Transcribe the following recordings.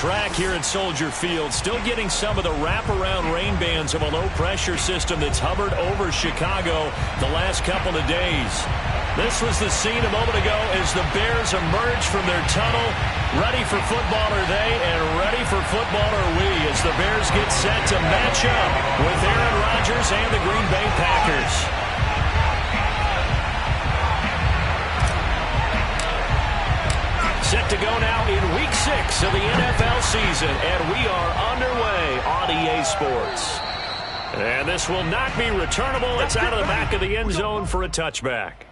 track here at Soldier Field. Still getting some of the wraparound rain bands of a low-pressure system that's hovered over Chicago the last couple of days. This was the scene a moment ago as the Bears emerged from their tunnel. Ready for football are they, and ready for football are we, as the Bears get set to match up with Aaron Rodgers and the Green Bay Packers. Set to go now in Week 6 of the NFL season, and we are underway on EA Sports. And this will not be returnable. It's out of the back of the end zone for a touchback.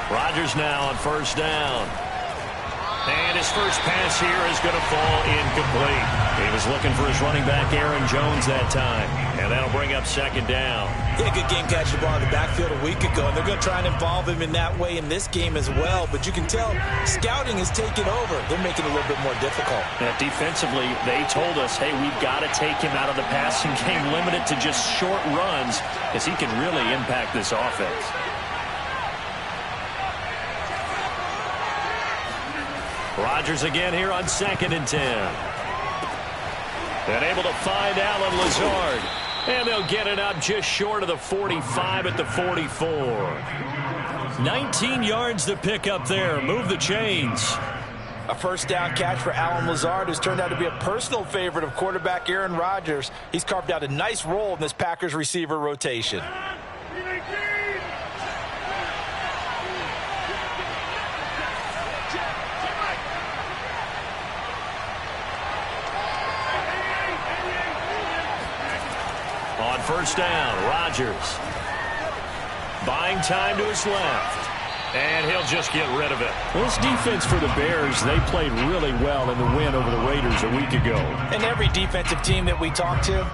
Rodgers now on first down. And his first pass here is going to fall incomplete. He was looking for his running back, Aaron Jones, that time. And that'll bring up second down. Yeah, good game catching the ball in the backfield a week ago. And they're going to try and involve him in that way in this game as well. But you can tell scouting is taking over. They're making it a little bit more difficult. Yeah, defensively, they told us, hey, we've got to take him out of the passing game, limit it to just short runs, because he can really impact this offense. Rodgers again here on 2nd and 10. And able to find Allen Lazard. And they'll get it up just short of the 45 at the 44. 19 yards to pick up there. Move the chains. A first down catch for Allen Lazard, who's turned out to be a personal favorite of quarterback Aaron Rodgers. He's carved out a nice role in this Packers receiver rotation. On first down, Rodgers buying time to his left, and he'll just get rid of it. This defense for the Bears, they played really well in the win over the Raiders a week ago. And every defensive team that we talk to,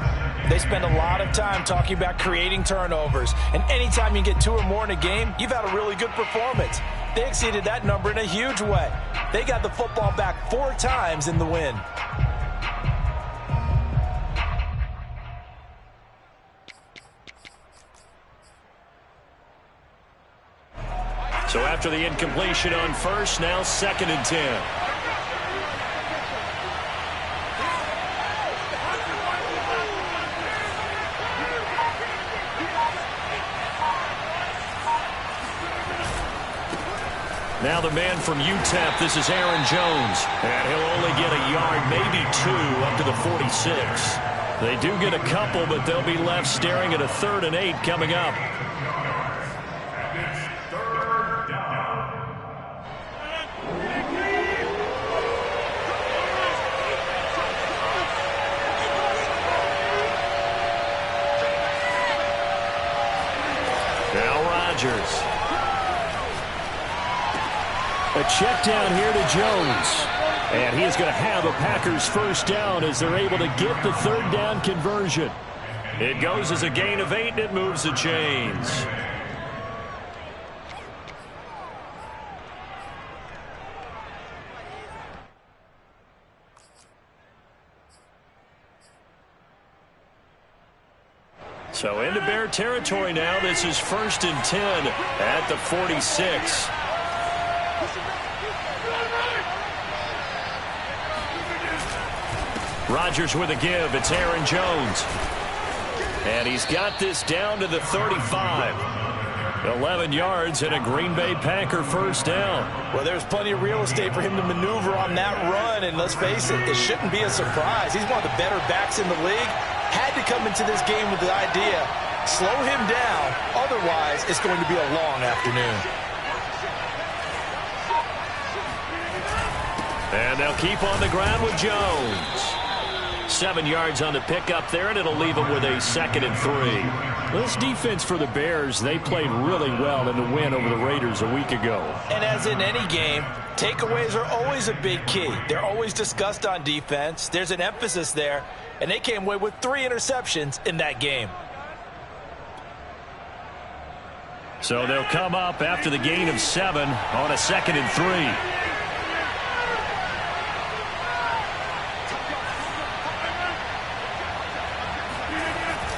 they spend a lot of time talking about creating turnovers. And anytime you get 2 or more in a game, you've had a really good performance. They exceeded that number in a huge way. They got the football back 4 times in the win. So after the incompletion on first, now 2nd and 10. Now the man from UTEP, this is Aaron Jones. And he'll only get a yard, maybe 2, up to the 46. They do get a couple, but they'll be left staring at a 3rd and 8 coming up. Rodgers. A check down here to Jones. And he is going to have a Packers first down as they're able to get the 3rd down conversion. It goes as a gain of 8, and it moves the chains. So into Bear territory now. This is 1st and 10 at the 46. Rodgers with a give. It's Aaron Jones. And he's got this down to the 35. 11 yards and a Green Bay Packer first down. Well, there's plenty of real estate for him to maneuver on that run. And let's face it, it shouldn't be a surprise. He's one of the better backs in the league. Had to come into this game with the idea, slow him down. Otherwise, it's going to be a long afternoon. And they'll keep on the ground with Jones. 7 yards on the pickup there, and it'll leave them with a 2nd and 3. This defense for the Bears, they played really well in the win over the Raiders a week ago. And as in any game, Takeaways are always a big key. They're always discussed on defense. There's an emphasis there, and they came away with 3 interceptions in that game. So they'll come up after the gain of 7 on a 2nd and 3.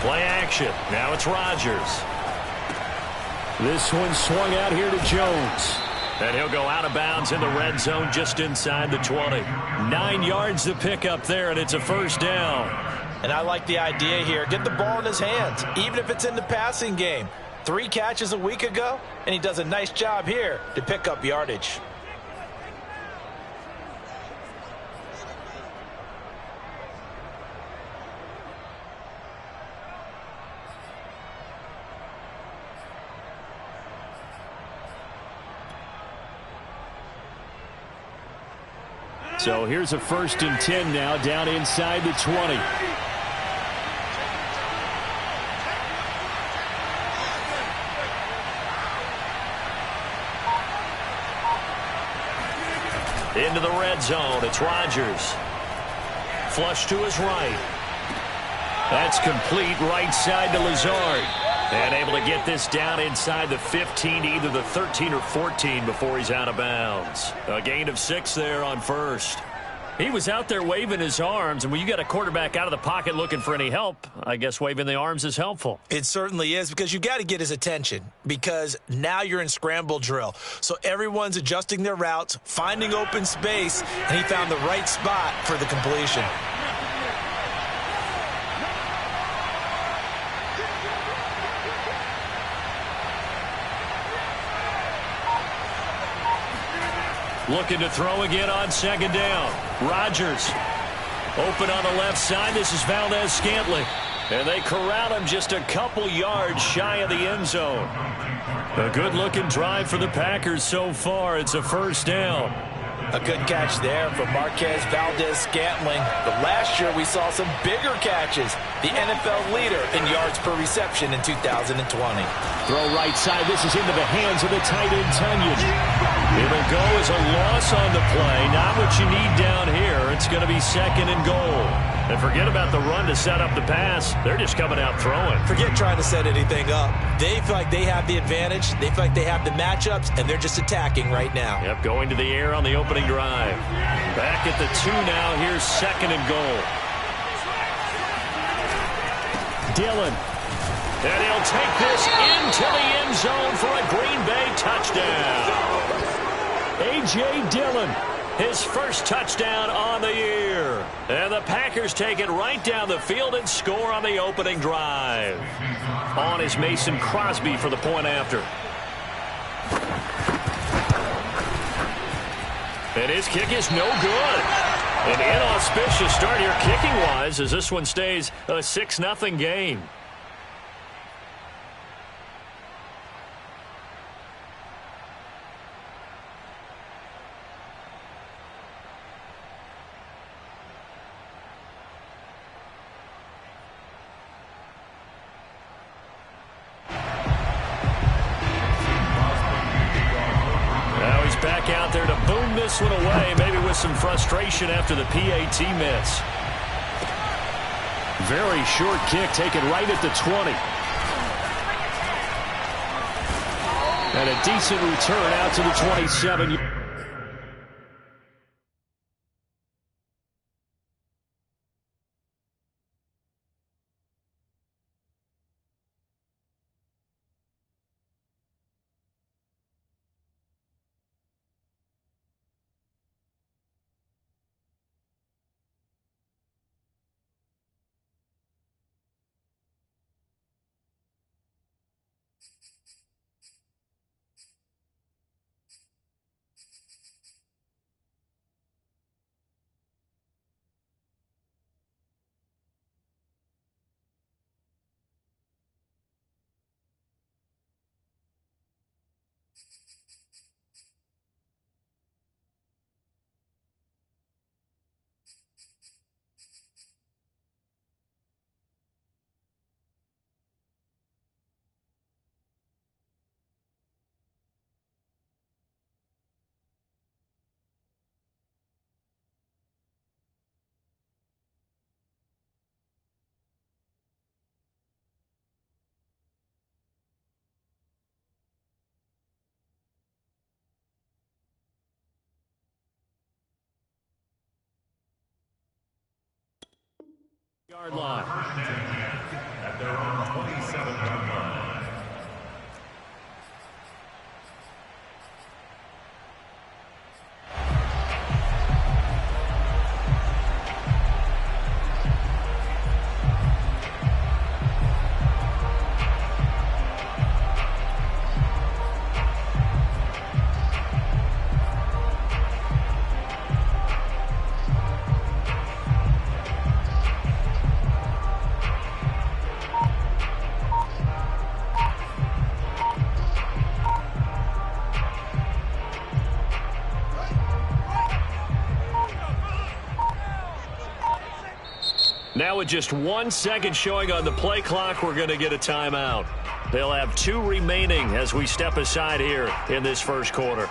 Play action. Now it's Rodgers. This one swung out here to Jones. And he'll go out of bounds in the red zone just inside the 20. 9 yards to pick up there, and it's a first down. And I like the idea here. Get the ball in his hands, even if it's in the passing game. 3 catches a week ago, and he does a nice job here to pick up yardage. So here's a 1st and 10 now down inside the 20. Into the red zone. It's Rodgers. Flush to his right. That's complete right side to Lazard. And able to get this down inside the 15, either the 13 or 14 before he's out of bounds. A gain of 6 there on 1st. He was out there waving his arms, and when you got a quarterback out of the pocket looking for any help, I guess waving the arms is helpful. It certainly is, because you got to get his attention, because now you're in scramble drill. So everyone's adjusting their routes, finding open space, and he found the right spot for the completion. Looking to throw again on 2nd down. Rodgers open on the left side. This is Valdez-Scantling. And they corral him just a couple yards shy of the end zone. A good-looking drive for the Packers so far. It's a first down. A good catch there from Marquez Valdez-Scantling. But last year we saw some bigger catches. The NFL leader in yards per reception in 2020. Throw right side. This is into the hands of the tight end, Tunyon. It'll go as a loss on the play. Not what you need down here. It's going to be 2nd and goal. And forget about the run to set up the pass. They're just coming out throwing. Forget trying to set anything up. They feel like they have the advantage. They feel like they have the matchups, and they're just attacking right now. Yep, going to the air on the opening drive. Back at the 2 now. Here's 2nd and goal. Dillon. And he'll take this into the end zone for a Green Bay touchdown. A.J. Dillon, his first touchdown on the year. And the Packers take it right down the field and score on the opening drive. On is Mason Crosby for the point after. And his kick is no good. An inauspicious start here kicking-wise as this one stays a 6-0 game. Back out there to boom this one away, maybe with some frustration after the PAT miss. Very short kick taken right at the 20. And a decent return out to the 27. Yard line. At their own 27-yard line. Now with just 1 second showing on the play clock, we're going to get a timeout. They'll have 2 remaining as we step aside here in this first quarter.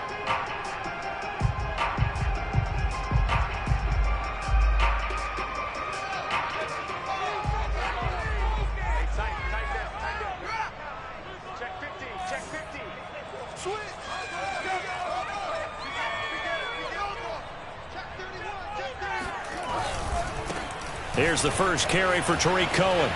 Here's the first carry for Tariq Cohen.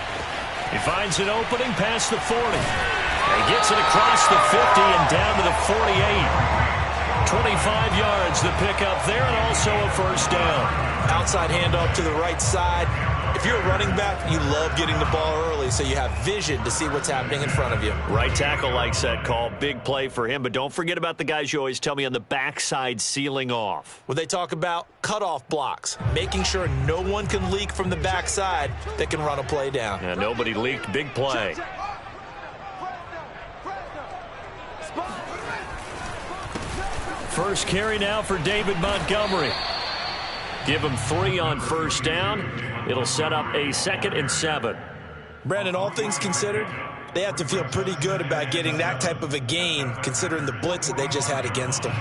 He finds an opening past the 40. And gets it across the 50 and down to the 48. 25 yards the pickup there, and also a first down. Outside handoff to the right side. If you're a running back, you love getting the ball early so you have vision to see what's happening in front of you. Right tackle likes that call. Big play for him. But don't forget about the guys you always tell me on the backside sealing off. Well, they talk about cutoff blocks, making sure no one can leak from the backside that can run a play down. Yeah, nobody leaked. Big play. First carry now for David Montgomery. Give him 3 on first down. It'll set up a 2nd and 7. Brandon, all things considered, they have to feel pretty good about getting that type of a gain considering the blitz that they just had against them.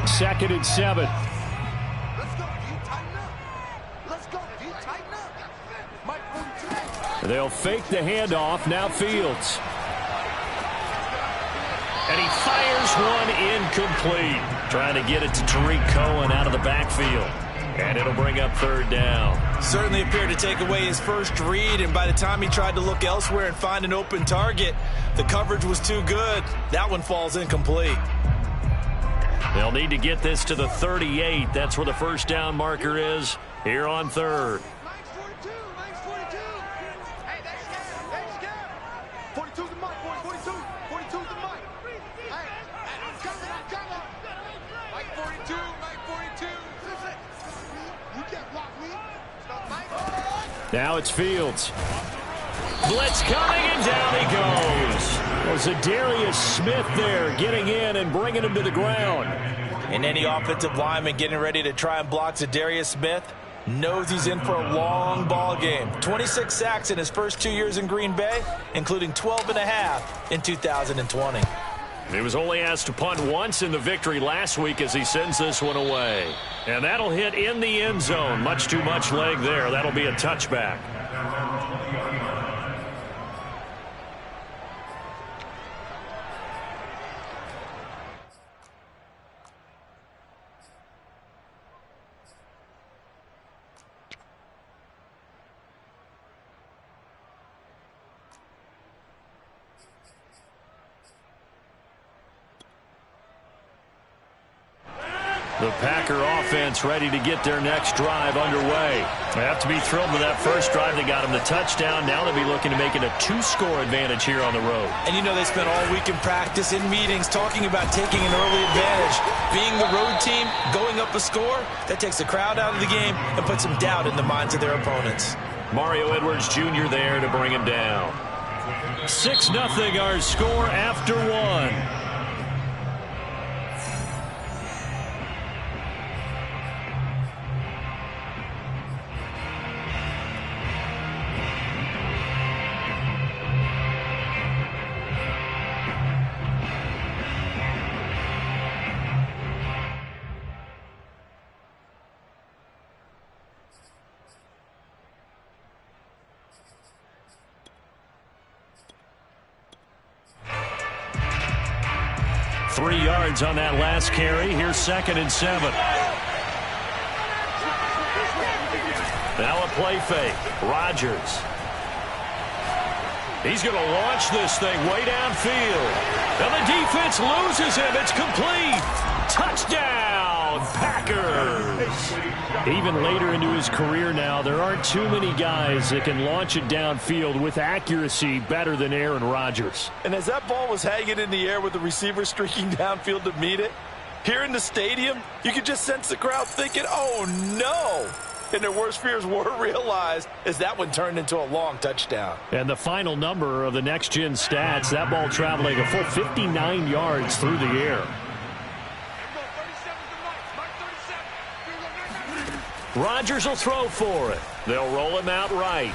Second and 7. They'll fake the handoff. Now Fields. And he fires one incomplete. Trying to get it to Tariq Cohen out of the backfield. And it'll bring up 3rd down. Certainly appeared to take away his first read, and by the time he tried to look elsewhere and find an open target, the coverage was too good. That one falls incomplete. They'll need to get this to the 38. That's where the first down marker is here on 3rd. Now it's Fields. Blitz coming, and down he goes. There's a Darius Smith there getting in and bringing him to the ground. And any offensive lineman getting ready to try and block Darius Smith knows he's in for a long ball game. 26 sacks in his first 2 years in Green Bay, including 12 and a half in 2020. He was only asked to punt once in the victory last week as he sends this one away. And that'll hit in the end zone. Much too much leg there. That'll be a touchback. The Packer offense ready to get their next drive underway. They have to be thrilled with that first drive. They got them the touchdown. Now they'll be looking to make it a 2-score advantage here on the road. And you know they spent all week in practice, in meetings, talking about taking an early advantage. Being the road team, going up a score, that takes the crowd out of the game and puts some doubt in the minds of their opponents. Mario Edwards Jr. there to bring him down. 6-0 our score after 1. 3 yards on that last carry. Here's 2nd and 7. Now a play fake. Rodgers. He's going to launch this thing way downfield. And the defense loses him. It's complete. Touchdown, Packers. Even later into his career now, there aren't too many guys that can launch it downfield with accuracy better than Aaron Rodgers. And as that ball was hanging in the air with the receiver streaking downfield to meet it, here in the stadium, you could just sense the crowd thinking, oh, no. And their worst fears were realized as that one turned into a long touchdown. And the final number of the next-gen stats, that ball traveling a full 59 yards through the air. Rodgers will throw for it. They'll roll him out right.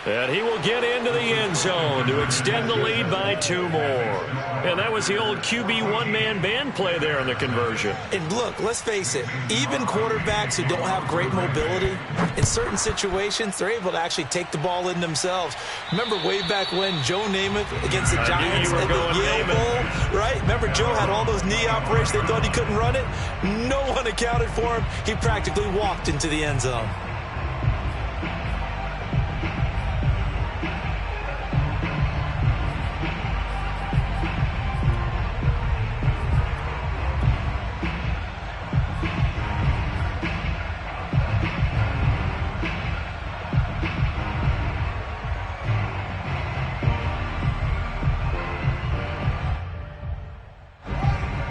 And he will get into the end zone to extend the lead by 2 more. And that was the old QB one-man band play there in the conversion. And look, let's face it, even quarterbacks who don't have great mobility, in certain situations, they're able to actually take the ball in themselves. Remember way back when Joe Namath against the Giants at the Yale Bowl, right? Remember Joe had all those knee operations. They thought he couldn't run it. No one accounted for him. He practically walked into the end zone.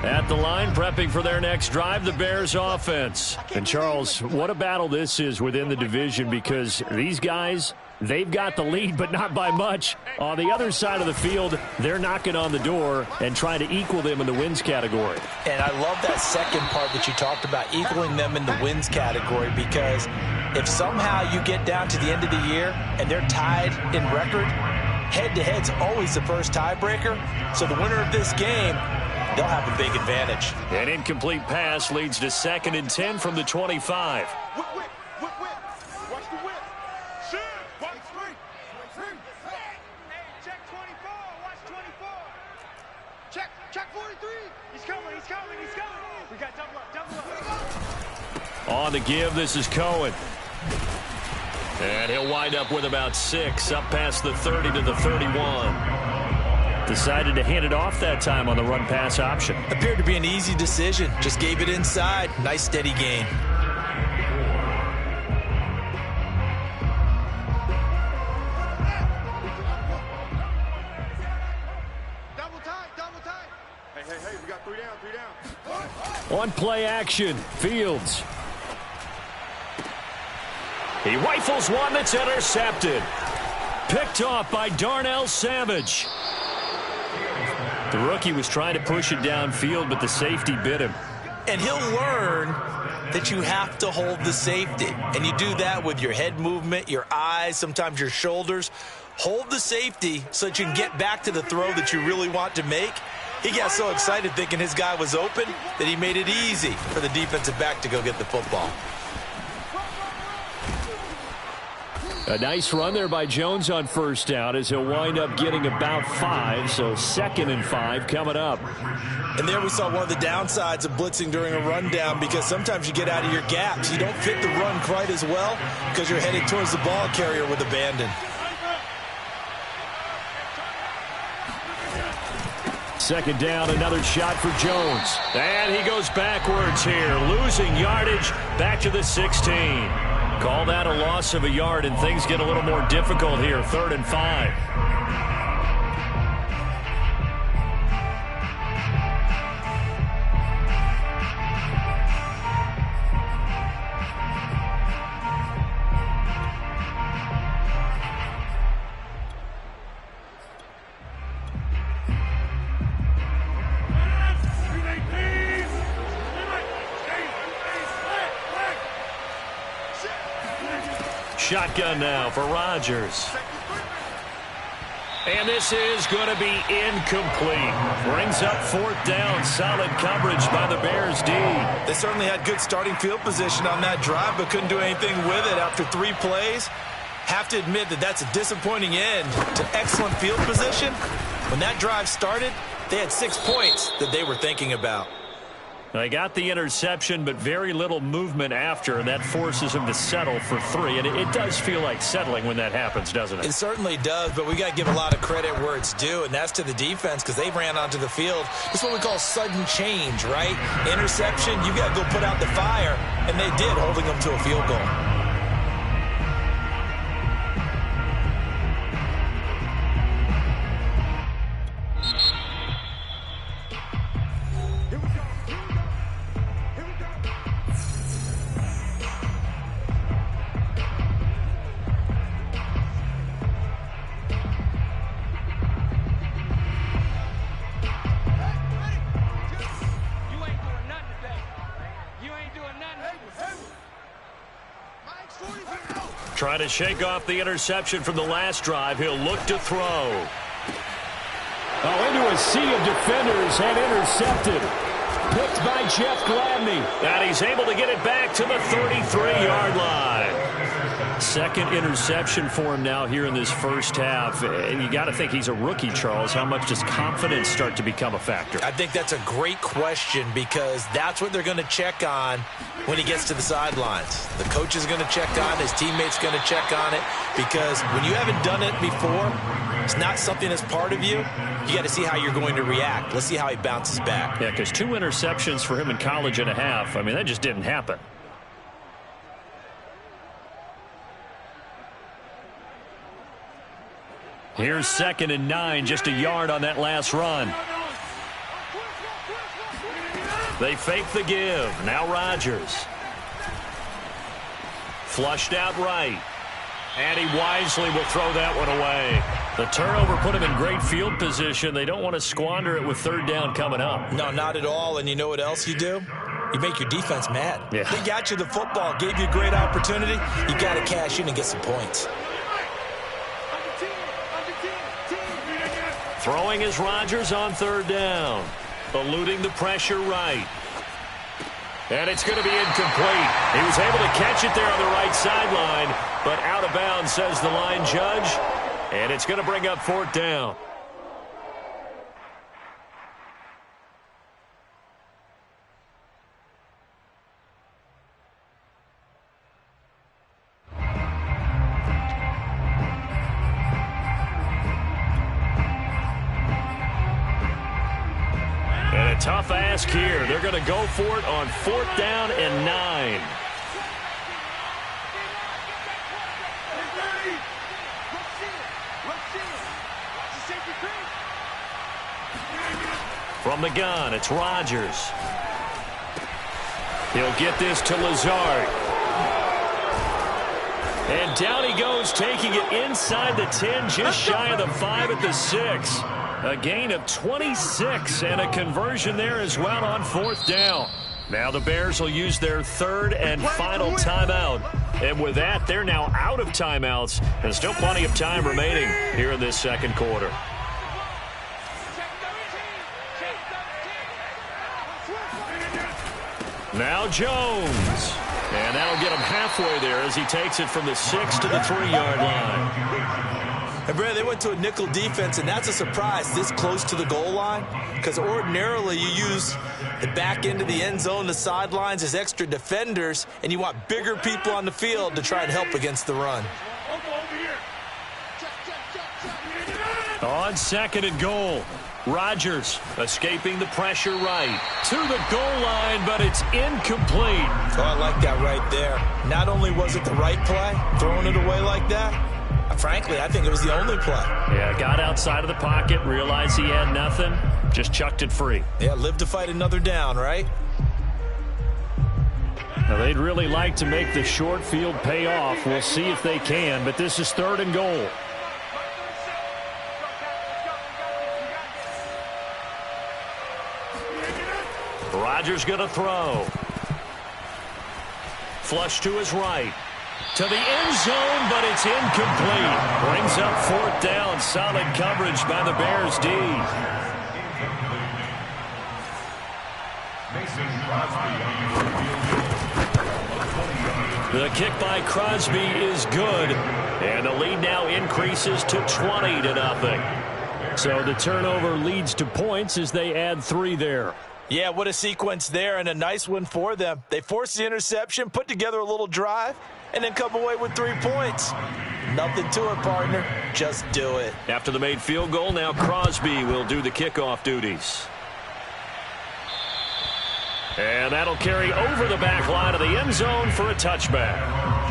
At the line, prepping for their next drive, the Bears offense. And Charles, what a battle this is within the division, because these guys, they've got the lead, but not by much. On the other side of the field, they're knocking on the door and trying to equal them in the wins category. And I love that second part that you talked about, equaling them in the wins category, because if somehow you get down to the end of the year and they're tied in record, head-to-head's always the first tiebreaker. So the winner of this game, they'll have a big advantage. An incomplete pass leads to 2nd and 10 from the 25. Watch the whip. Shoot. Watch three. Check 24. Watch 24. Check 43. He's coming. We got double up. On the give, this is Cohen. And he'll wind up with about 6, up past the 30 to the 31. Decided to hand it off that time on the run-pass option. Appeared to be an easy decision. Just gave it inside. Nice steady gain. Double tight. Hey, we got 3 down. On play action, Fields. He rifles one that's intercepted. Picked off by Darnell Savage. The rookie was trying to push it downfield, but the safety bit him. And he'll learn that you have to hold the safety. And you do that with your head movement, your eyes, sometimes your shoulders. Hold the safety so that you can get back to the throw that you really want to make. He got so excited thinking his guy was open that he made it easy for the defensive back to go get the football. A nice run there by Jones on first down as he'll wind up getting about 5, so 2nd and 5 coming up. And there we saw one of the downsides of blitzing during a rundown, because sometimes you get out of your gaps. You don't fit the run quite as well because you're headed towards the ball carrier with abandon. Second down, another shot for Jones. And he goes backwards here, losing yardage back to the 16. Call that a loss of a yard, and things get a little more difficult here. 3rd and 5. Shotgun now for Rodgers. And this is going to be incomplete. Brings up 4th down. Solid coverage by the Bears D. They certainly had good starting field position on that drive, but couldn't do anything with it after 3 plays. Have to admit that that's a disappointing end to excellent field position. When that drive started, They had 6 points that they were thinking about. They got the interception, but very little movement after, and that forces them to settle for 3. And it does feel like settling when that happens, doesn't it? It certainly does, but we got to give a lot of credit where it's due, and that's to the defense because they ran onto the field. It's what we call sudden change, right? Interception, you got to go put out the fire, and they did, holding them to a field goal. Trying to shake off the interception from the last drive. He'll look to throw. Oh, into a sea of defenders and intercepted. Picked by Jeff Gladney. And he's able to get it back to the 33-yard line. Second interception for him now here in this first half. And you got to think he's a rookie, Charles. How much does confidence start to become a factor? I think that's a great question because that's what they're going to check on when he gets to the sidelines. The coach is going to check on it. His teammates going to check on it because when you haven't done it before, it's not something that's part of you. You got to see how you're going to react. Let's see how he bounces back. Yeah, because 2 interceptions for him in college and a half. I mean, that just didn't happen. Here's 2nd and 9, just a yard on that last run. They fake the give. Now Rodgers. Flushed out right. And he wisely will throw that one away. The turnover put him in great field position. They don't want to squander it with 3rd down coming up. No, not at all. And you know what else you do? You make your defense mad. Yeah. They got you the football, gave you a great opportunity. You got to cash in and get some points. Throwing is Rodgers on 3rd down. Eluding the pressure right. And it's going to be incomplete. He was able to catch it there on the right sideline, but out of bounds, says the line judge. And it's going to bring up 4th down. Tough ask here. They're going to go for it on 4th down and 9. From the gun, it's Rodgers. He'll get this to Lazard. And down he goes, taking it inside the 10, just shy of the 5 at the 6. A gain of 26 and a conversion there as well on 4th down. Now the Bears will use their 3rd and final timeout. And with that, they're now out of timeouts. And still plenty of time remaining here in this 2nd quarter. Now Jones. And that'll get him halfway there as he takes it from the 6 to the 3-yard line. And Brad, they went to a nickel defense, and that's a surprise this close to the goal line because ordinarily you use the back end of the end zone, the sidelines as extra defenders, and you want bigger people on the field to try and help against the run. On 2nd and goal, Rodgers escaping the pressure right to the goal line, but it's incomplete. Oh, I like that right there. Not only was it the right play, throwing it away like that, frankly, I think it was the only play. Yeah, got outside of the pocket, realized he had nothing, just chucked it free. Yeah, live to fight another down, right? Now, they'd really like to make the short field pay off. We'll see if they can, but this is 3rd and goal. Rodgers going to throw. Flush to his right. To the end zone, but it's incomplete. Brings up 4th down. Solid coverage by the Bears D. The kick by Crosby is good. And the lead now increases to 20-0. So the turnover leads to points as they add 3 there. Yeah, what a sequence there, and a nice one for them. They forced the interception, put together a little drive, and then come away with 3 points. Nothing to it, partner. Just do it. After the made field goal, now Crosby will do the kickoff duties. And that'll carry over the back line of the end zone for a touchback.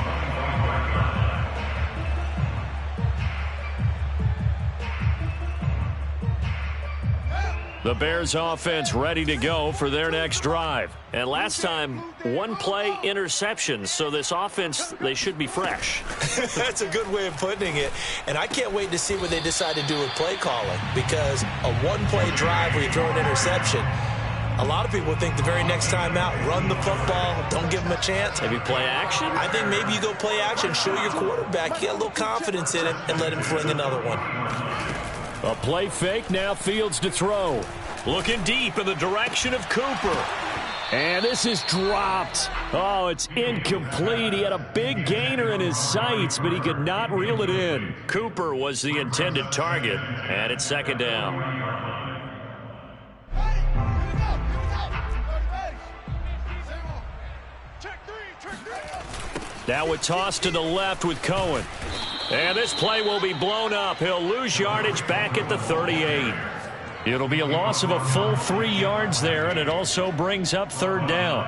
The Bears offense ready to go for their next drive. And last time, 1 play interception. So this offense, they should be fresh. That's a good way of putting it. And I can't wait to see what they decide to do with play calling. Because a 1-play drive where you throw an interception, a lot of people think the very next time out, run the football, don't give them a chance. Maybe play action? I think maybe you go play action, show your quarterback, get a little confidence in him, and let him fling another one. A play fake, now Fields to throw. Looking deep in the direction of Cooper. And this is dropped. Oh, it's incomplete. He had a big gainer in his sights, but he could not reel it in. Cooper was the intended target, and it's 2nd down. Now a toss to the left with Cohen. And this play will be blown up. He'll lose yardage back at the 38. It'll be a loss of a full 3 yards there, and it also brings up 3rd down.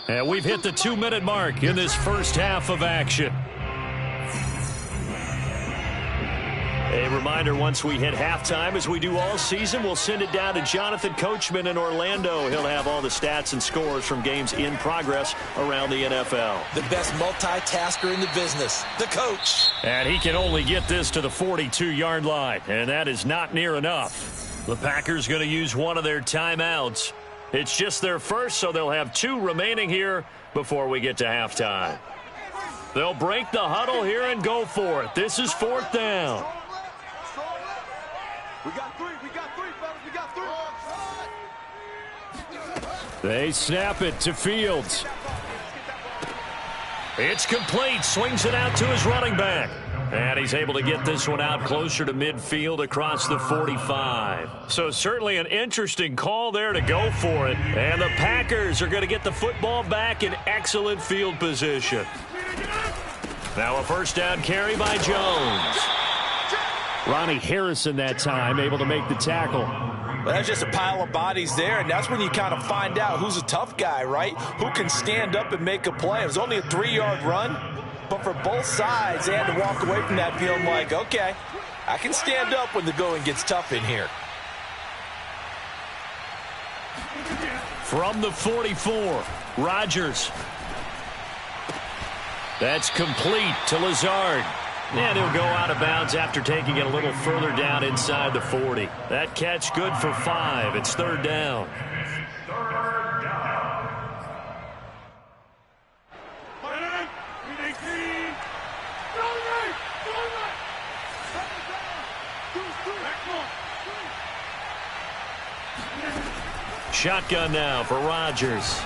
And we've hit the 2-minute mark in this first half of action. A reminder, once we hit halftime, as we do all season, we'll send it down to Jonathan Coachman in Orlando. He'll have all the stats and scores from games in progress around the NFL. The best multitasker in the business, the coach. And he can only get this to the 42-yard line, and that is not near enough. The Packers going to use one of their timeouts. It's just their first, so they'll have 2 remaining here before we get to halftime. They'll break the huddle here and go for it. This is 4th down. We got 3, fellas, we got 3. They snap it to Fields. It's complete. Swings it out to his running back. And he's able to get this one out closer to midfield across the 45. So certainly an interesting call there to go for it. And the Packers are going to get the football back in excellent field position. Now a 1st down carry by Jones. Ronnie Harrison that time able to make the tackle. Well, that's just a pile of bodies there, and that's when you kind of find out who's a tough guy, right? Who can stand up and make a play. It was only a 3-yard run, but for both sides, they had to walk away from that feeling like, okay, I can stand up when the going gets tough in here. From the 44, Rodgers. That's complete to Lazard. And he'll go out of bounds after taking it a little further down inside the 40. That catch good for 5. It's 3rd down. Shotgun now for Rodgers.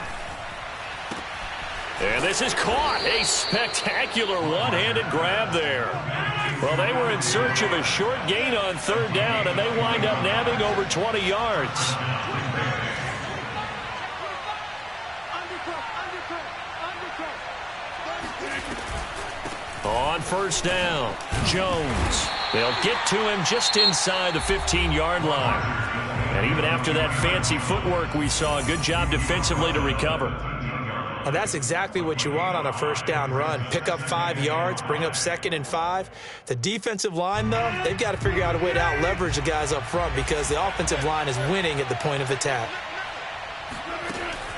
And this is caught. A spectacular one-handed grab there. Well, they were in search of a short gain on 3rd down, and they wind up nabbing over 20 yards. On 1st down, Jones. They'll get to him just inside the 15-yard line. And even after that fancy footwork we saw, a good job defensively to recover. Well, that's exactly what you want on a 1st down run. Pick up 5 yards, bring up 2nd and 5. The defensive line, though, they've got to figure out a way to out-leverage the guys up front because the offensive line is winning at the point of attack.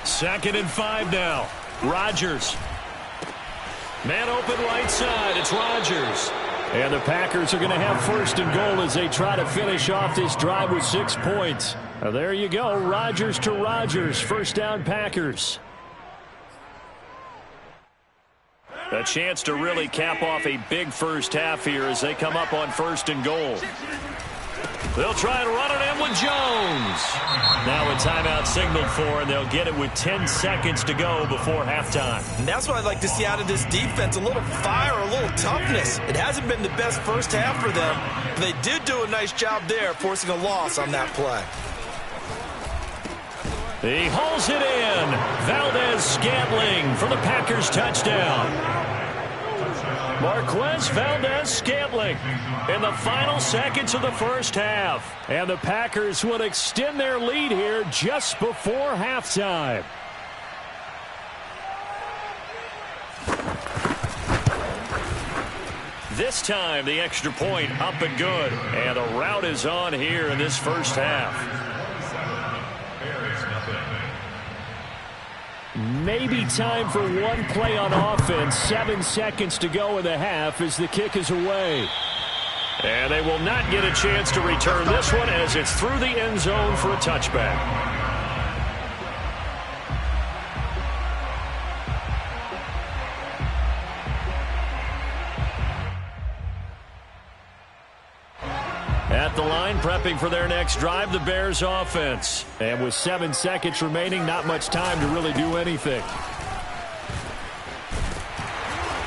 2nd and 5 now. Rodgers. Man open right side. It's Rodgers. And the Packers are going to have 1st and goal as they try to finish off this drive with 6 points. There you go. Rodgers to Rodgers. 1st down Packers. A chance to really cap off a big first half here as they come up on 1st and goal. They'll try and run it in with Jones. Now a timeout signaled for, and they'll get it with 10 seconds to go before halftime. And that's what I'd like to see out of this defense, a little fire, a little toughness. It hasn't been the best first half for them, but they did do a nice job there, forcing a loss on that play. He hauls it in. Valdez-Scantling for the Packers touchdown. Marquez Valdez-Scantling in the final seconds of the first half. And the Packers would extend their lead here just before halftime. This time the extra point up and good. And the route is on here in this first half. Maybe time for one play on offense. 7 seconds to go in the half as the kick is away. And they will not get a chance to return this one as it's through the end zone for a touchback. At the line, prepping for their next drive, the Bears offense. And with 7 seconds remaining, not much time to really do anything.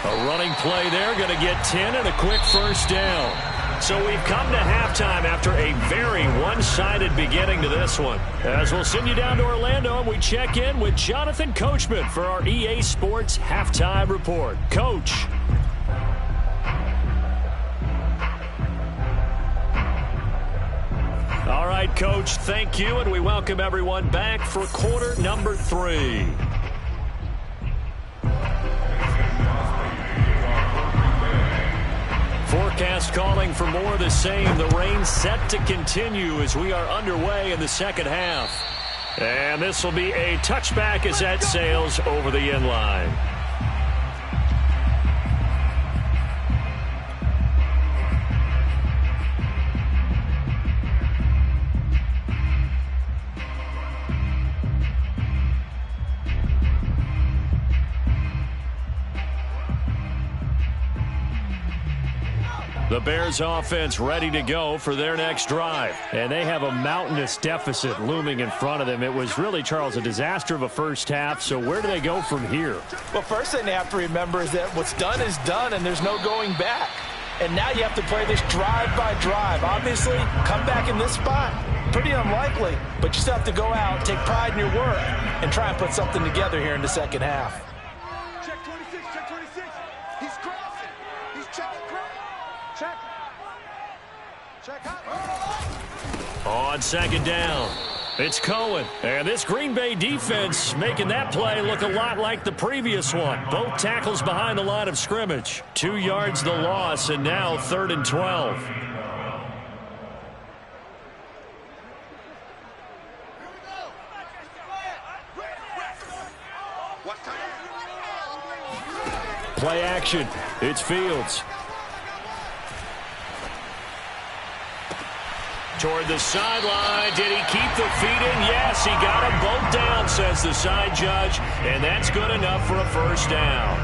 A running play there, going to get 10 and a quick first down. So we've come to halftime after a very one-sided beginning to this one. As we'll send you down to Orlando, and we check in with Jonathan Coachman for our EA Sports Halftime Report. Coach. All right, Coach, thank you, and we welcome everyone back for quarter number 3. Forecast calling for more of the same. The rain set to continue as we are underway in the second half. And this will be a touchback as that sails over the end line. The Bears offense ready to go for their next drive. And they have a mountainous deficit looming in front of them. It was really, Charles, a disaster of a first half. So where do they go from here? Well, first thing they have to remember is that what's done is done and there's no going back. And now you have to play this drive by drive. Obviously, come back in this spot. Pretty unlikely, but you still have to go out, take pride in your work, and try and put something together here in the second half. Check 26, check 26. He's crossing. He's checking cross. Check. Check out. On second down, it's Cohen. And this Green Bay defense making that play look a lot like the previous one. Both tackles behind the line of scrimmage. 2 yards the loss, and now 3rd and 12. Play action. It's Fields. Toward the sideline. Did he keep the feet in? Yes, he got them both down, says the side judge. And that's good enough for a first down.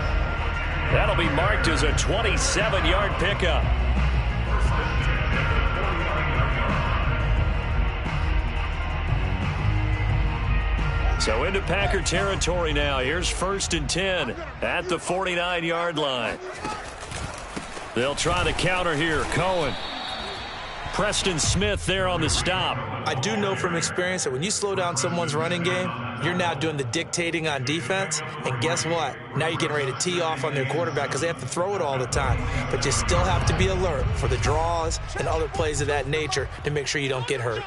That'll be marked as a 27-yard pickup. So into Packer territory now. Here's 1st and 10 at the 49-yard line. They'll try the counter here. Cohen. Preston Smith there on the stop. I do know from experience that when you slow down someone's running game, you're now doing the dictating on defense. And guess what? Now you're getting ready to tee off on their quarterback because they have to throw it all the time. But you still have to be alert for the draws and other plays of that nature to make sure you don't get hurt.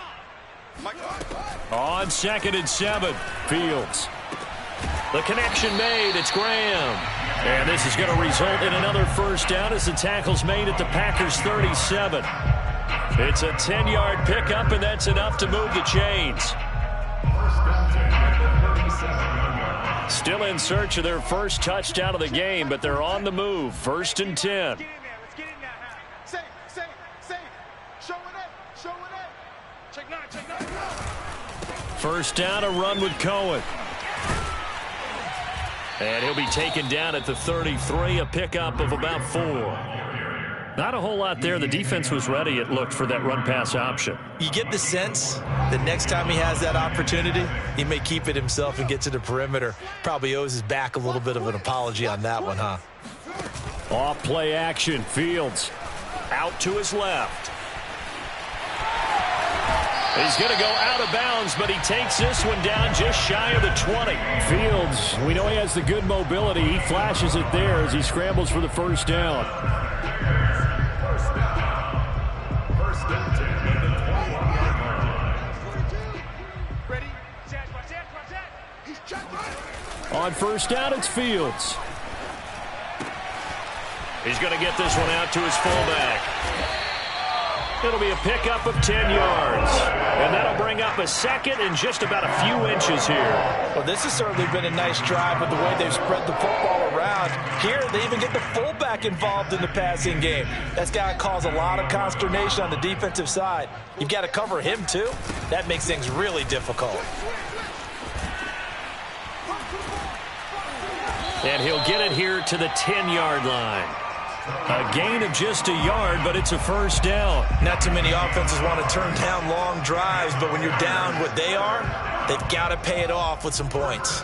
On 2nd and 7, Fields. The connection made. It's Graham. And this is going to result in another first down as the tackle's made at the Packers' 37. It's a 10-yard pickup, and that's enough to move the chains. Still in search of their first touchdown of the game, but they're on the move. 1st and 10. Let's get in now. Safe. Show it in. Check 9. First down, a run with Cohen. And he'll be taken down at the 33, a pickup of about 4. Not a whole lot there. The defense was ready, it looked, for that run-pass option. You get the sense that next time he has that opportunity, he may keep it himself and get to the perimeter. Probably owes his back a little bit of an apology on that one, huh? Off play action. Fields out to his left. He's going to go out of bounds, but he takes this one down just shy of the 20. Fields, we know he has the good mobility. He flashes it there as he scrambles for the first down. First and 10 at the 21-yard line. Ready? Set, watch that. He's checked. On first down, it's Fields. He's going to get this one out to his fullback. It'll be a pickup of 10 yards. And that'll bring up a second and just about a few inches here. Well, this has certainly been a nice drive with the way they've spread the football around. Here, they even get the fullback involved in the passing game. That's got to cause a lot of consternation on the defensive side. You've got to cover him, too. That makes things really difficult. And he'll get it here to the 10-yard line. A gain of just a yard, but it's a first down. Not too many offenses want to turn down long drives, but when you're down what they are, they've got to pay it off with some points.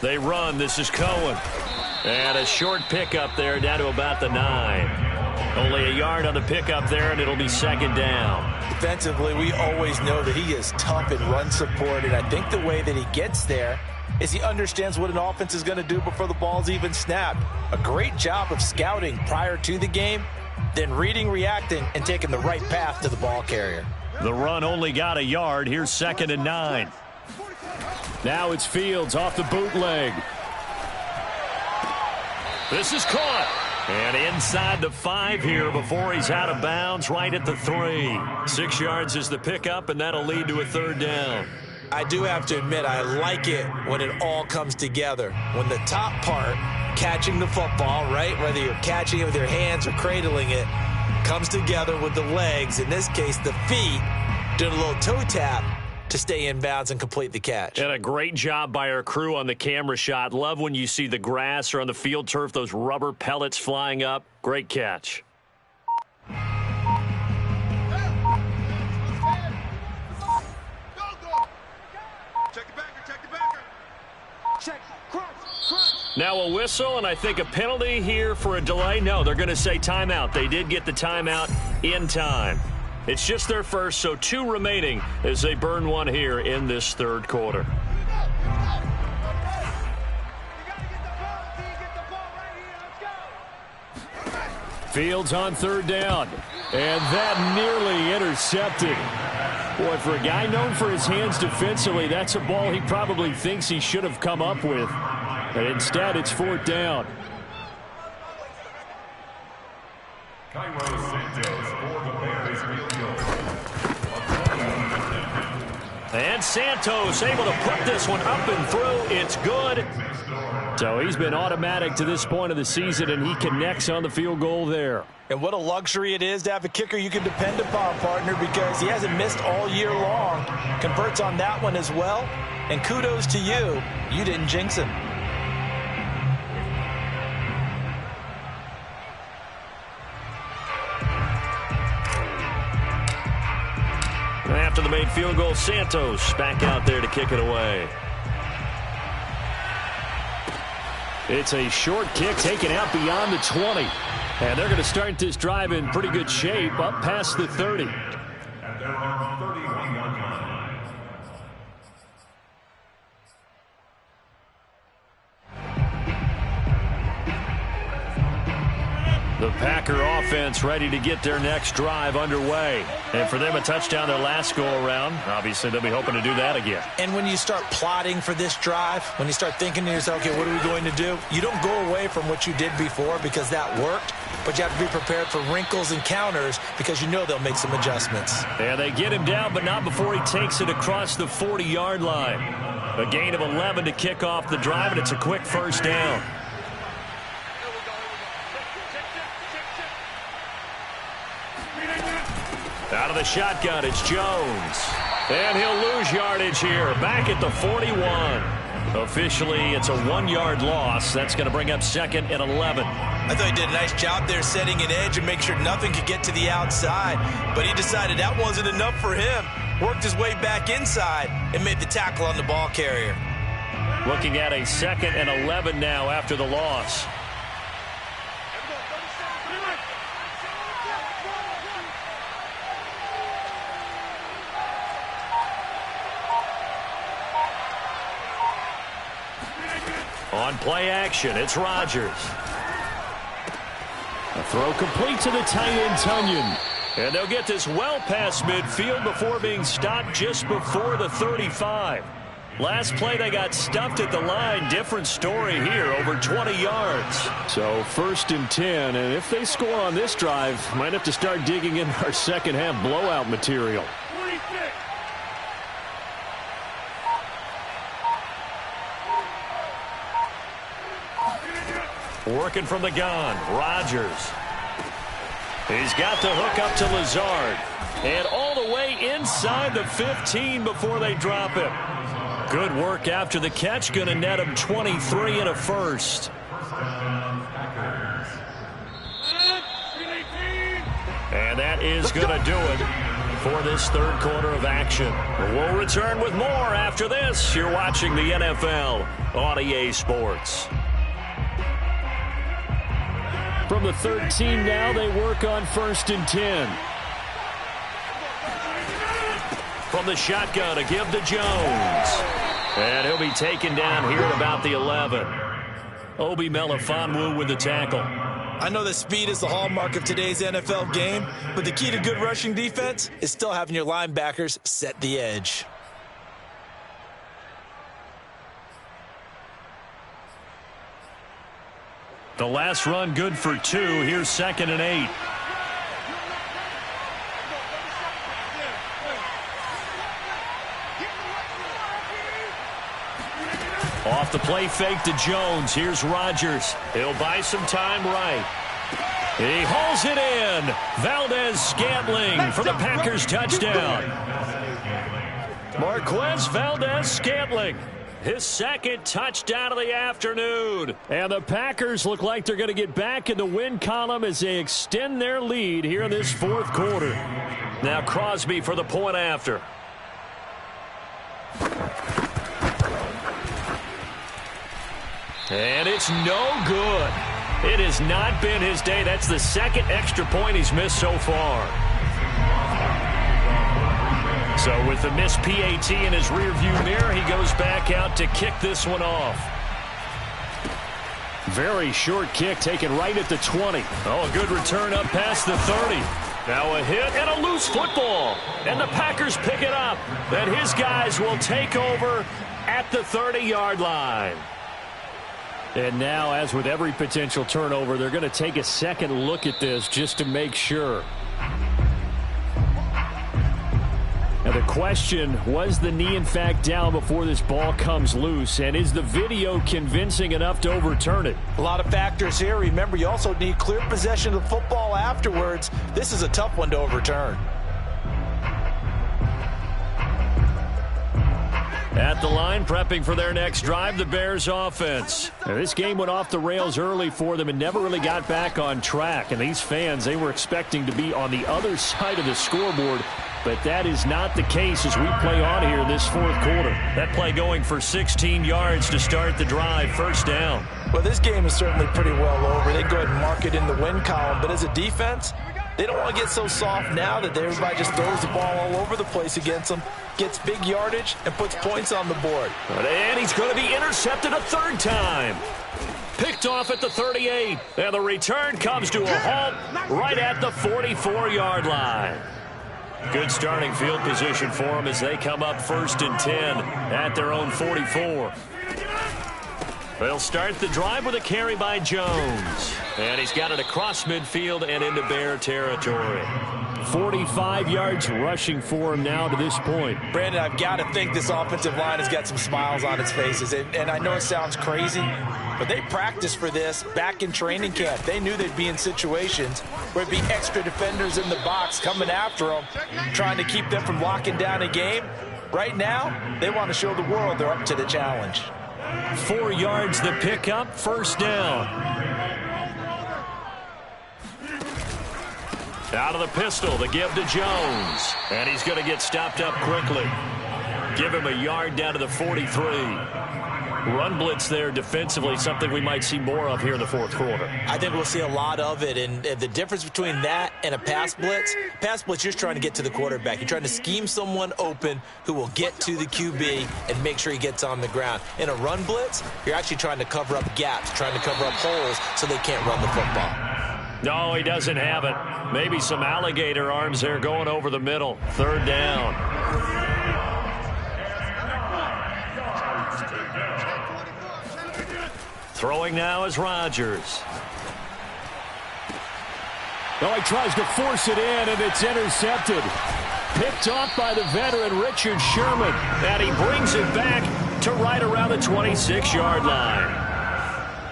They run. This is Cohen. And a short pickup there down to about the 9. Only a yard on the pickup there, and it'll be second down. Defensively, we always know that he is tough in run support, and I think the way that he gets there is he understands what an offense is going to do before the ball's even snapped. A great job of scouting prior to the game, then reading, reacting, and taking the right path to the ball carrier. The run only got a yard. Here's second and 9. Now it's Fields off the bootleg. This is caught. And inside the 5 here before he's out of bounds, right at the 3. 6 yards is the pickup, and that'll lead to a third down. I do have to admit, I like it when it all comes together. When the top part, catching the football, right, whether you're catching it with your hands or cradling it, comes together with the legs, in this case the feet, doing a little toe tap to stay in bounds and complete the catch. And a great job by our crew on the camera shot. Love when you see the grass or on the field turf, those rubber pellets flying up. Great catch. Now a whistle, and I think a penalty here for a delay. No, they're going to say timeout. They did get the timeout in time. It's just their first, so 2 remaining as they burn one here in this third quarter. Fields on third down. And that nearly intercepted. Boy, for a guy known for his hands defensively, that's a ball he probably thinks he should have come up with. And instead, it's fourth down. And Santos able to put this one up and through. It's good. So he's been automatic to this point of the season, and he connects on the field goal there. And what a luxury it is to have a kicker you can depend upon, partner, because he hasn't missed all year long. Converts on that one as well. And kudos to you. You didn't jinx him. After the made field goal, Santos back out there to kick it away. It's a short kick taken out beyond the 20. And they're going to start this drive in pretty good shape up past the 30. At their own 31-yard line. The Packer offense ready to get their next drive underway. And for them, a touchdown their last go-around. Obviously, they'll be hoping to do that again. And when you start plotting for this drive, when you start thinking to yourself, okay, what are we going to do? You don't go away from what you did before because that worked, but you have to be prepared for wrinkles and counters because you know they'll make some adjustments. And they get him down, but not before he takes it across the 40-yard line. A gain of 11 to kick off the drive, and it's a quick first down. Out of the shotgun, it's Jones. And he'll lose yardage here, back at the 41. Officially, it's a 1-yard loss. That's going to bring up 2nd and 11. I thought he did a nice job there setting an edge and make sure nothing could get to the outside. But he decided that wasn't enough for him. Worked his way back inside and made the tackle on the ball carrier. Looking at a 2nd and 11 now after the loss. On play action, it's Rodgers. A throw complete to the tight end, Tunyon. And they'll get this well past midfield before being stopped just before the 35. Last play, they got stuffed at the line. Different story here, over 20 yards. So 1st and 10, and if they score on this drive, might have to start digging in our second half blowout material. Working from the gun, Rodgers. He's got the hook up to Lazard. And all the way inside the 15 before they drop him. Good work after the catch. Going to net him 23 and a first. And that is going to do it for this 3rd quarter of action. We'll return with more after this. You're watching the NFL on EA Sports. From the 13 now, they work on 1st and 10. From the shotgun, a give to Jones. And he'll be taken down here at about the 11. Obi Melifonwu with the tackle. I know that speed is the hallmark of today's NFL game, but the key to good rushing defense is still having your linebackers set the edge. The last run good for 2. Here's 2nd and 8. Off the play fake to Jones. Here's Rodgers. He'll buy some time right. He hauls it in. Valdez-Scantling for the Packers touchdown. Marquez Valdez-Scantling. His 2nd touchdown of the afternoon. And the Packers look like they're going to get back in the win column as they extend their lead here in this 4th quarter. Now Crosby for the point after. And it's no good. It has not been his day. That's the 2nd extra point he's missed so far. So with the missed PAT in his rearview mirror, he goes back out to kick this one off. Very short kick taken right at the 20. Oh, a good return up past the 30. Now a hit and a loose football. And the Packers pick it up. And his guys will take over at the 30-yard line. And now, as with every potential turnover, they're going to take a second look at this just to make sure. Now the question, was the knee in fact down before this ball comes loose? And is the video convincing enough to overturn it? A lot of factors here. Remember, you also need clear possession of the football afterwards. This is a tough one to overturn. At the line, prepping for their next drive, the Bears offense. Now, this game went off the rails early for them and never really got back on track. And these fans, they were expecting to be on the other side of the scoreboard. But that is not the case as we play on here in this 4th quarter. That play going for 16 yards to start the drive, 1st down. Well, this game is certainly pretty well over. They go ahead and mark it in the win column. But as a defense, they don't want to get so soft now that everybody just throws the ball all over the place against them, gets big yardage, and puts points on the board. And he's going to be intercepted a 3rd time. Picked off at the 38. And the return comes to a halt right at the 44-yard line. Good starting field position for them as they come up 1st and 10 at their own 44. They'll start the drive with a carry by Jones. And he's got it across midfield and into Bear territory. 45 yards rushing for him now to this point. Brandon, I've got to think this offensive line has got some smiles on its faces. And I know it sounds crazy, but they practiced for this back in training camp. They knew they'd be in situations where it'd be extra defenders in the box coming after them, trying to keep them from locking down a game. Right now, they want to show the world they're up to the challenge. 4 yards the pickup, first down. Out of the pistol, the give to Jones. And he's going to get stopped up quickly. Give him a yard down to the 43. Run blitz there defensively, something we might see more of here in the fourth quarter. I think we'll see a lot of it, and the difference between that and a pass blitz, you're just trying to get to the quarterback. You're trying to scheme someone open who will get to the QB and make sure he gets on the ground. In a run blitz, you're actually trying to cover up gaps, trying to cover up holes so they can't run the football. No, he doesn't have it. Maybe some alligator arms there going over the middle. Third down. Throwing now is Rodgers. Oh, he tries to force it in, and it's intercepted. Picked off by the veteran Richard Sherman. And he brings it back to right around the 26-yard line.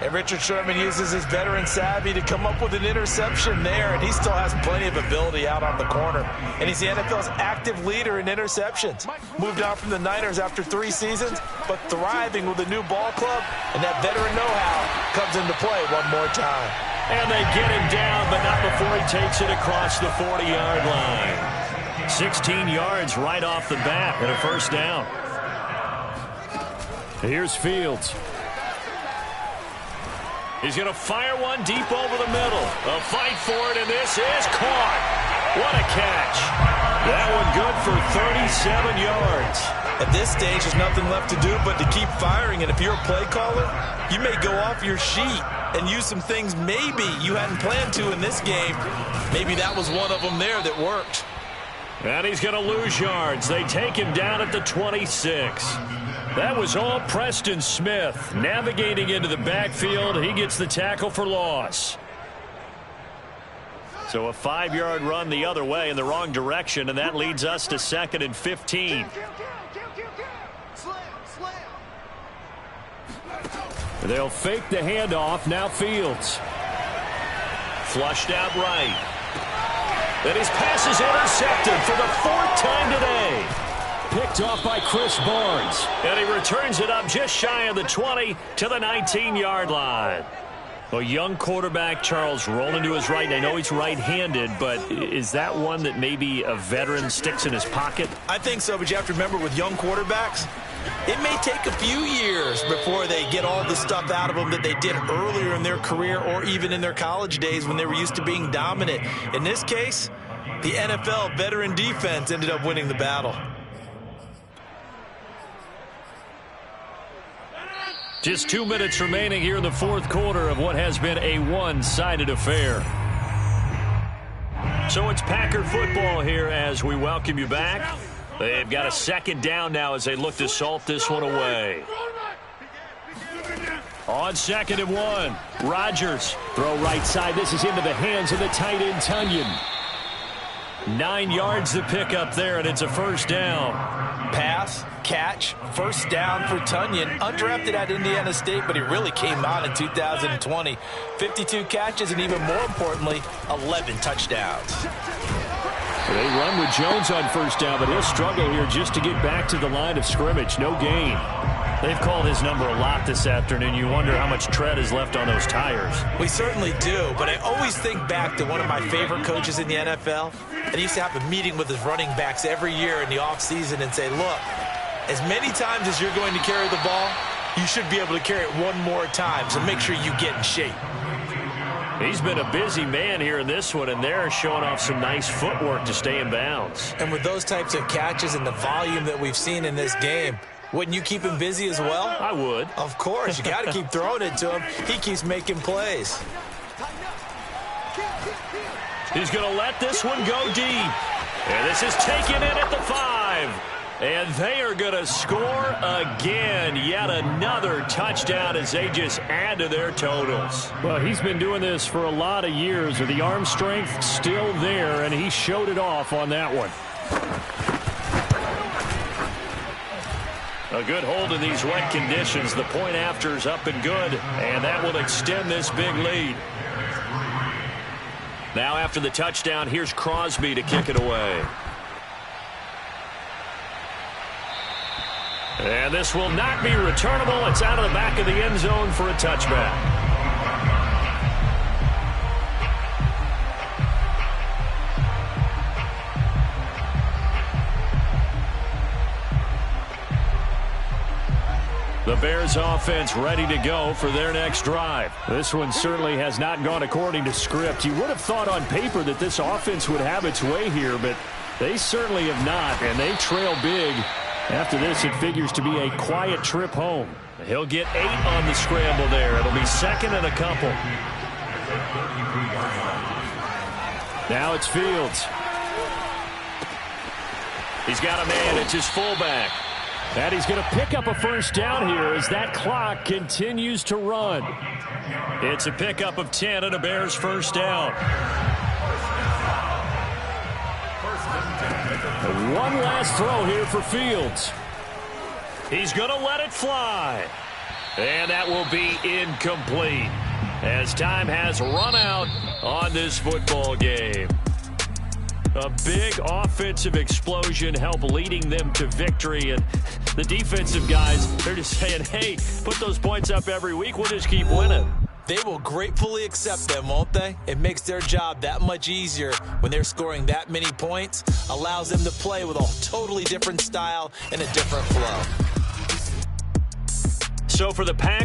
And Richard Sherman uses his veteran savvy to come up with an interception there, and he still has plenty of ability out on the corner. And he's the NFL's active leader in interceptions. Moved on from the Niners after 3 seasons, but thriving with a new ball club, and that veteran know-how comes into play one more time. And they get him down, but not before he takes it across the 40-yard line. 16 yards right off the bat and a first down. Here's Fields. He's going to fire one deep over the middle. A fight for it, and this is caught. What a catch. That one good for 37 yards. At this stage, there's nothing left to do but to keep firing, and if you're a play caller, you may go off your sheet and use some things maybe you hadn't planned to in this game. Maybe that was one of them there that worked. And he's going to lose yards. They take him down at the 26. That was all Preston Smith navigating into the backfield. He gets the tackle for loss. So a 5-yard run the other way in the wrong direction, and that leads us to 2nd and 15. They'll fake the handoff. Now Fields. Flushed out right. And his pass is intercepted for the 4th time today. Picked off by Chris Barnes. And he returns it up just shy of the 20 to the 19-yard line. A young quarterback, Charles, rolling to his right. I know he's right-handed, but is that one that maybe a veteran sticks in his pocket? I think so, but you have to remember with young quarterbacks, it may take a few years before they get all the stuff out of them that they did earlier in their career or even in their college days when they were used to being dominant. In this case, the NFL veteran defense ended up winning the battle. Just 2 minutes remaining here in the fourth quarter of what has been a one-sided affair. So it's Packer football here as we welcome you back. They've got a 2nd down now as they look to salt this one away. On 2nd and 1, Rodgers. Throw right side. This is into the hands of the tight end, Tunyon. 9 yards to pick up there, and it's a first down. Pass, catch, first down for Tunyon. Undrafted at Indiana State, but he really came out in 2020. 52 catches, and even more importantly, 11 touchdowns. They run with Jones on first down, but he'll struggle here just to get back to the line of scrimmage. No gain. They've called his number a lot this afternoon. You wonder how much tread is left on those tires. We certainly do, but I always think back to one of my favorite coaches in the NFL. And he used to have a meeting with his running backs every year in the offseason and say, look, as many times as you're going to carry the ball, you should be able to carry it one more time, so make sure you get in shape. He's been a busy man here in this one, and they're showing off some nice footwork to stay in bounds. And with those types of catches and the volume that we've seen in this game, wouldn't you keep him busy as well? I would. Of course. You got to keep throwing it to him. He keeps making plays. He's going to let this one go deep. And this is taken in at the 5. And they are going to score again. Yet another touchdown as they just add to their totals. Well, he's been doing this for a lot of years. With the arm strength still there, and he showed it off on that one. A good hold in these wet conditions. The point after is up and good, and that will extend this big lead. Now after the touchdown, here's Crosby to kick it away. And this will not be returnable. It's out of the back of the end zone for a touchback. The Bears offense ready to go for their next drive. This one certainly has not gone according to script. You would have thought on paper that this offense would have its way here, but they certainly have not, and they trail big. After this, it figures to be a quiet trip home. He'll get 8 on the scramble there. It'll be second and a couple. Now it's Fields. He's got a man. It's his fullback. And he's going to pick up a first down here as that clock continues to run. It's a pickup of 10 and a Bears first down. One last throw here for Fields. He's going to let it fly. And that will be incomplete as time has run out on this football game. A big offensive explosion helped leading them to victory. And the defensive guys, they're just saying, hey, put those points up every week. We'll just keep winning. They will gratefully accept them, won't they? It makes their job that much easier when they're scoring that many points. Allows them to play with a totally different style and a different flow. So for the Packers,